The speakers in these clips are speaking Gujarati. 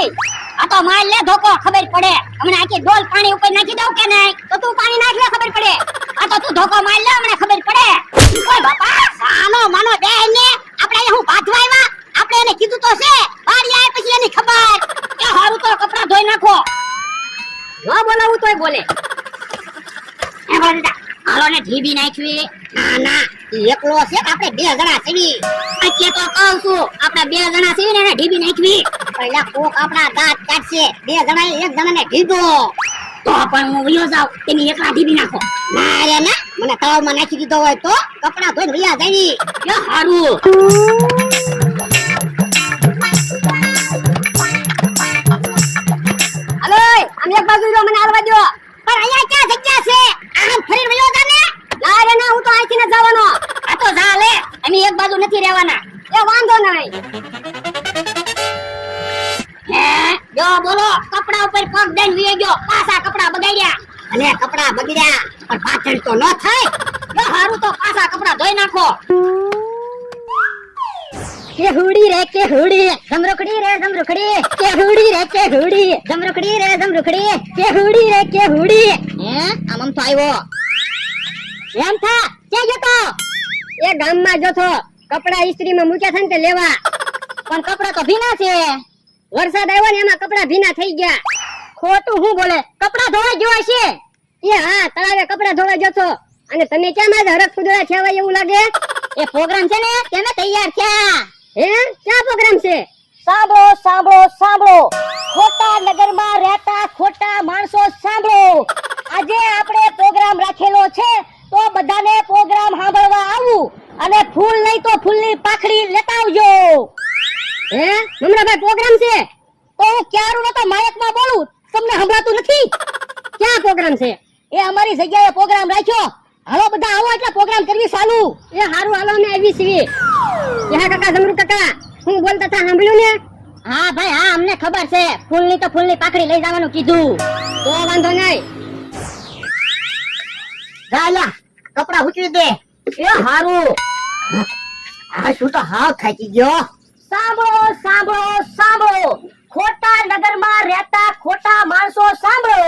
નથી. આ તો માર લે ધોકો, ખબર પડે. હમણાં આખી ડોલ પાણી ઉપર નાખી દઉં કે નહીં, તો તું પાણી નાખ લે, ખબર પડે. આ તો તું ધોકો માર લે, હમણાં ખબર પડે. ઓય બાપા, સાનો માનો બેન ને આપણે અહીંયા હું બાથવા આવ્યા? આપણે એને કીધું તો છે, બારી આવે પછી એની ખબર. કે હારું તો કપડા ધોઈ નાખો. ન બોલાવું તોય બોલે. એ વંદા, હાલો ને ઢીબી નાખવી. ના ના, ઈ એકલો છે કે આપણે બે જણા છીએ? એટલે તો કહું છું, આપણે બે જણા છીએ ને એને ઢીબી નાખવી. પહેલા કોક આપણા દાંત કાઢશે, બે જણાએ એક જણાને ઢીબો. તો પણ હું વયો જાવ, તમે એકલા ઢીબી નાખો. ના રે ના, મને તળાવમાં નાખી દીધો હોય તો કપડા ધોઈને વયા જાય. એ હારું. હાલો, આમ એક બાજુ જો, મને હાલવા દો. પણ અહીંયા ક્યાં જગ્યા છે? આમ ફરીને વયો જા ને. ના રે ના, હું તો અહીંથી ન જવાનો. આ તો જા લે, અમે એક બાજુ નથી રહેવાના. એ વાંધો નહીં. હે જો બોલો, કપડા ઉપર પગ દઈને વી ગયો, પાછા કપડા બગાડ્યા. અને કપડા બગડ્યા પણ પાછળ તો ન થાય. જો હારું તો પાછા કપડા ધોઈ નાખો. કે હુડી રે કે હુડી, જમરૂખડી રે જમરૂખડી, કે હુડી રે કે હુડી, જમરૂખડી રે જમરૂખડી, કે હુડી રે કે હુડી. હે આમ તો આવ્યો. એમ થા ક્યાં જતો? એ ગામમાં જતો, કપડા ઇસ્ત્રીમાં મૂક્યા છે ને તે લેવા. પણ કપડા તો ભીના છે. વરસાદ આવ્યો ને એમાં કપડા ભીના થઈ ગયા. ખોટું હું બોલે, કપડા ધોવા જેવા છે. એ હા, તળાવે કપડા ધોવા જતો. અને તમે કેમ આજ હરખ ફુદડા થયા એવું લાગે? એ પ્રોગ્રામ છે ને તેને તૈયાર થયા. હે ક્યાં પ્રોગ્રામ છે? સાંભળો સાંભળો સાંભળો, ખોટા નગરમાં રહેતા ખોટા માણસો સાંભળો. આજે આપણે પ્રોગ્રામ રાખેલો છે, તો બધાને પ્રોગ્રામ સાંભળવા આવું. અને ફૂલ નહીં તો ફૂલની પાખડી લેતા આવજો. હે મમરાભાઈ, પ્રોગ્રામ છે તો હું ક્યારું નતો માયકમાં બોલું, તમને સંભળાતું નથી? ક્યાં પ્રોગ્રામ છે? એ અમારી જગ્યાએ પ્રોગ્રામ રાખ્યો. હાલો બધા આવો એટલે પ્રોગ્રામ કરવી ચાલુ. એ હારું, હાલો ને આવી સીવી. હા કાકા, જમરૂ કાકા, હું બોલતા હતા સાંભળ્યું ને? હા ભાઈ હા, અમને ખબર છે. ફૂલની તો ફૂલની પાખડી લઈ જવાનું કીધું. તો વાંધો નહીં. ગાલા કપડા ઉચરી દે. એ હારું. આ શું તો હાવ થાકી ગયો. સાંભળો સાંભળો સાંભળો, ખોટા નગરમાં રહેતા ખોટા માણસો સાંભળો.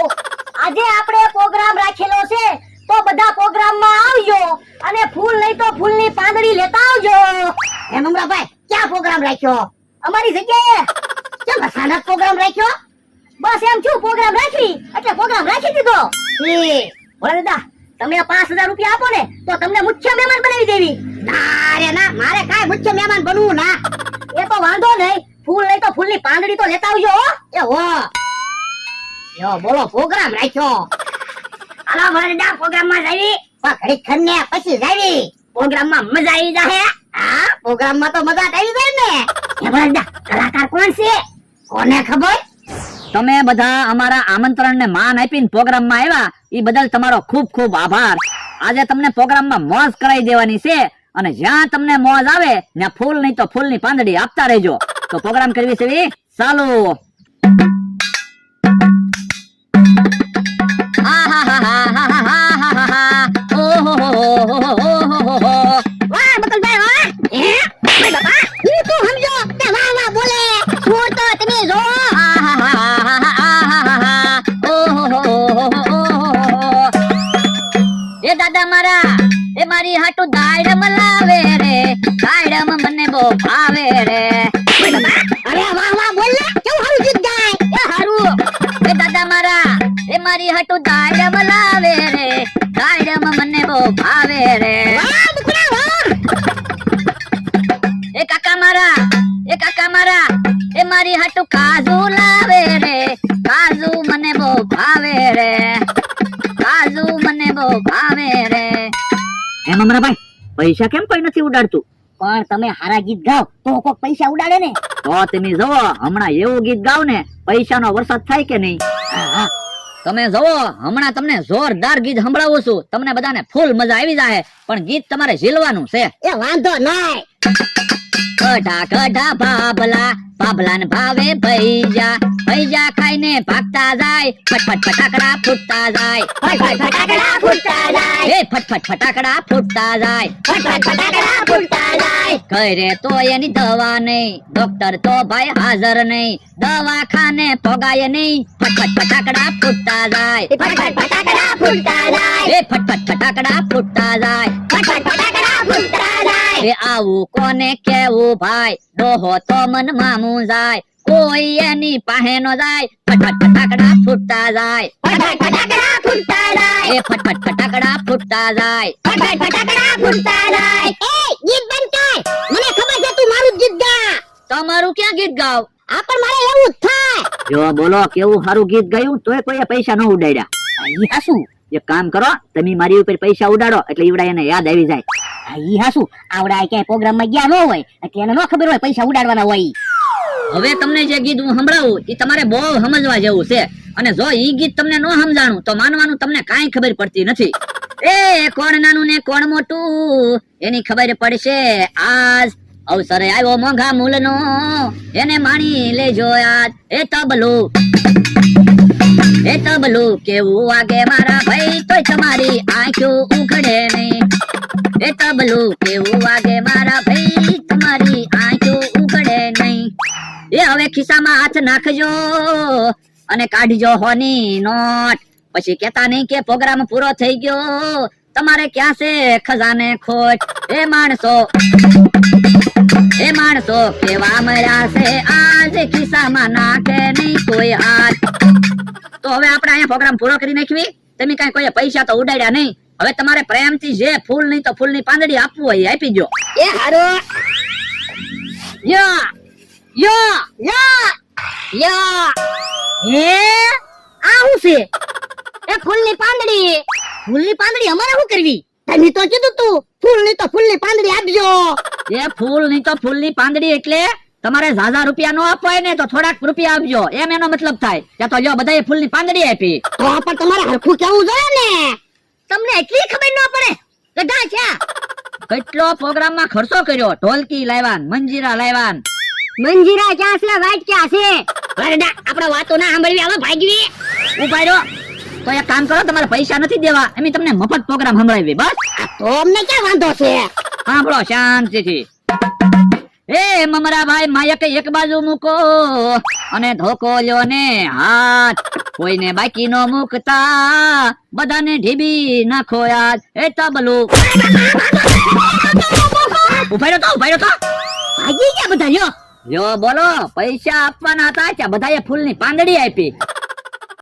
આજે આપણે પ્રોગ્રામ રાખેલો છે, તો બધા પ્રોગ્રામમાં આવજો. અને ફૂલ નહીં તો ફૂલની પાંદડી લેતા આવજો. હે મમરાભાઈ, ક્યાં પ્રોગ્રામ રાખ્યો? અમારી જગ્યાએ. કેમ અચાનક પ્રોગ્રામ રાખ્યો? બસ એમ છું, પ્રોગ્રામ રાખવી એટલે પ્રોગ્રામ રાખી દીધો. બોલે દાદા, તમે 5000 રૂપિયા આપો ને તો તમને મુખ્ય મહેમાન બનાવી દેવી. ના રે ના, મારે કાંઈ મુખ્ય મહેમાન બનવું ના. એ તો વાંધો નહીં, ફૂલ નહીં તો ફૂલની પાંદડી તો લેતા આવજો. એ હો યો બોલો, પ્રોગ્રામ રાખ્યો. હાલો વરદા, પ્રોગ્રામમાં જાવી. ઘડી ખરને પછી જાવી. પ્રોગ્રામમાં મજા આવી જાહે. હા, પ્રોગ્રામમાં તો મજા આવી જાય ને. એ વરદા, કલાકાર કોણ છે? કોને ખબર? તમે બધા અમારા આમંત્રણને માન આપીને પ્રોગ્રામમાં આવ્યા, એ બદલ તમારો ખૂબ ખૂબ આભાર. આજે તમને પ્રોગ્રામમાં મોજ કરાવી દેવાની છે, અને જ્યાં તમને મોજ આવે ત્યાં ફૂલ નહીં તો ફૂલની પાંદડી આપતા રહેજો. તો પ્રોગ્રામ કરવી છે ચાલો. વાહ બકલભાઈ વાહ. હે ભાઈ બાપા, હું તો સમજો તે વાહ વાહ બોલે. હું તો તમે જો. એ દાદા મારા, એ મારી હાટુ દાડમ લાવે રે, દાડમ મને બહુ ભાવે રે. અરે વાહ વાહ બોલ ને, કેવું હારું ગીત ગાય. એ હારું. એ દાદા મારા, એ મારી હાટુ દાડમ લાવે રે, દાડમ મને બહુ ભાવે રે. વાહ બકુડા વાહ. એ કાકા મારા, એ કાકા મારા, એ મારી હાટુ કાજુ લાવે રે, કાજુ મને બહુ ભાવે રે, કાજુ મને બહુ ભાવે રે. એ મમરાભાઈ, પૈસા કેમ કોઈ નથી ઉડાડતું? પણ તમે હારા ગીત ગાઓ તો કોક પૈસા ઉડાડે ને. તો તમે જોવો, હમણાં એવું ગીત ગાવ ને પૈસાનો વરસાદ થાય કે નહીં. તમે જોવો, હમણાં તમને જોરદાર ગીત સંભળાવું છું, તમને બધાને ફૂલ મજા આવી જાય. પણ ગીત તમારે ઝીલવાનું છે. એ વાંધો નહીં. કઢા કઢા ભાભલા, ભાભલા ને ભાવે ભૈયા, પૈસા ખાઈને ભાગતા જાય, ફટફટ ફટાકડા ફૂટતા જાય, ફટફટ ફટાકડા ફૂટતા જાય, એ ફટફટ ફટાકડા ફૂટતા જાય. ફટફટ ફટાકડા ફૂટતા જાય. ઘરે તો એની દવા નહીં, ડોક્ટર તો ભાઈ હાજર નહીં, દવાખાને પોગાય નહીં, ફટફટ ફટાકડા ફૂટતા જાય, ફટફટ ફટાકડા ફૂટતા જાય, એ ફટફટ ફટાકડા ફૂટતા જાય. ફટફટ ફટાકડા ફૂટતા જાય. એ આવું કોને કેવું ભાઈ, ડોહો તો મનમાં મૂંઝાય, કોઈ એની પાસે નો જાય, ફટફટ ફટાકડા ફૂટતા જાય, ફટફટ ફટાકડા ફૂટતા જાય, એ ફટફટ ફટાકડા ફૂટતા જાય. ફટફટ ફટાકડા ફૂટતા જાય. એ ગીત બંધ કર. મને ખબર છે તું મારું જ ગીત ગા. તમારું ક્યાં ગીત ગાવ? આ પણ મારે એવું જ થાય. જો બોલો કેવું સારું ગીત ગાયું તોય કોઈએ પૈસા ન ઉડાડ્યા. ઈ હાસુ એક કામ કરો, તમે મારી ઉપર પૈસા ઉડાડો એટલે ઈવડા એને યાદ આવી જાય. ઈ હાસુ આવડા ક્યાંય પ્રોગ્રામ માં ગયા ન હોય એટલે એને ન ખબર હોય પૈસા ઉડાડવાના હોય. હવે તમને જે ગીત હું સંભળાવું એ તમારે બહુ સમજવા જેવું છે, અને જો ઈ ગીત તમને ન સમજાણું તો માનવાનું તમને કાંઈ ખબર પડતી નથી. એ કોણ નાનું ને કોણ મોટું એની ખબર પડશે આજ, અવસર આવ્યો મોંઘા મૂલનો એને માણી લેજો યાદ. એ તબલું કેવું વાગે મારા ભાઈ તોય તમારી આંખો ઉઘડે નહીં. એ તબલું કેવું વાગે મારા ભાઈ તમારી આંખો ઉઘડે નહીં. એ હવે ખિસ્સામાં હાથ નાખજો અને કાઢજો હોની નોટ, પછી કેતા નહીં કે પ્રોગ્રામ પૂરો થઈ ગયો, તમારે ક્યાં છે ખજાને ખોટ. એ માણસો કેવા મળ્યા છે આજ, ખિસ્સામાં નાખે નહીં કોઈ હાથ. તો હવે આપણે અહીંયા પ્રોગ્રામ પૂરો કરી નાખવી. તમે કઈ કોઈ પૈસા તો ઉડાડ્યા નહીં. હવે તમારે પ્રેમથી જે ફૂલ નહીં તો ફૂલની પાંદડી આપવું હોય એ આપી દો. એ હારો યા યા યા યા. હે આ હું છે? એ ફૂલની પાંદડી. ફૂલની પાંદડી અમારે શું કરવી? તમે તો કીધું તું ફૂલની તો ફૂલની પાંદડી આપજો. એ ફૂલ નહીં તો ફૂલની પાંદડી એટલે તમારે ઝાઝા રૂપિયા નો આપવાય ને તો થોડાક રૂપિયા આપજો, એમ એનો મતલબ થાય. ત્યાં તો લ્યો બધાએ ફૂલની પાંદડી આપી. તો પણ તમારે હરખું કેવું જોઈએ ને. તમને એટલી ખબર ન પડે ગધા છે. કેટલો પ્રોગ્રામમાં ખર્ચો કર્યો, ઢોલકી લાવ્યા, મંજીરા લાવ્યા. મંજીરા ક્યાં છે? વાટ ક્યાં છે? વરડા આપણે વાતો ના સાંભળવી, હવે ભાગવી. ઉભા રહ્યો. તો એક કામ કરો, તમારે પૈસા નથી દેવા, એમ તમને મફત પ્રોગ્રામ સંભળાવી. બસ તો અમને ક્યાં વાંધો છે? સાંભળો શાંતિથી. એ મમરા ભાઈ માયક એક બાજુ મૂકો અને ધોકો લ્યો ને હાથ, કોઈને બાકી નો મૂકતા બધાને ઢીબી નાખો યાદ. એ તબલું ઉભા રહ્યો તો ભાગી ગયા બધા લ્યો. જો બોલો પૈસા આપવાના હતા ત્યાં બધાએ ફૂલની પાંદડી આપી.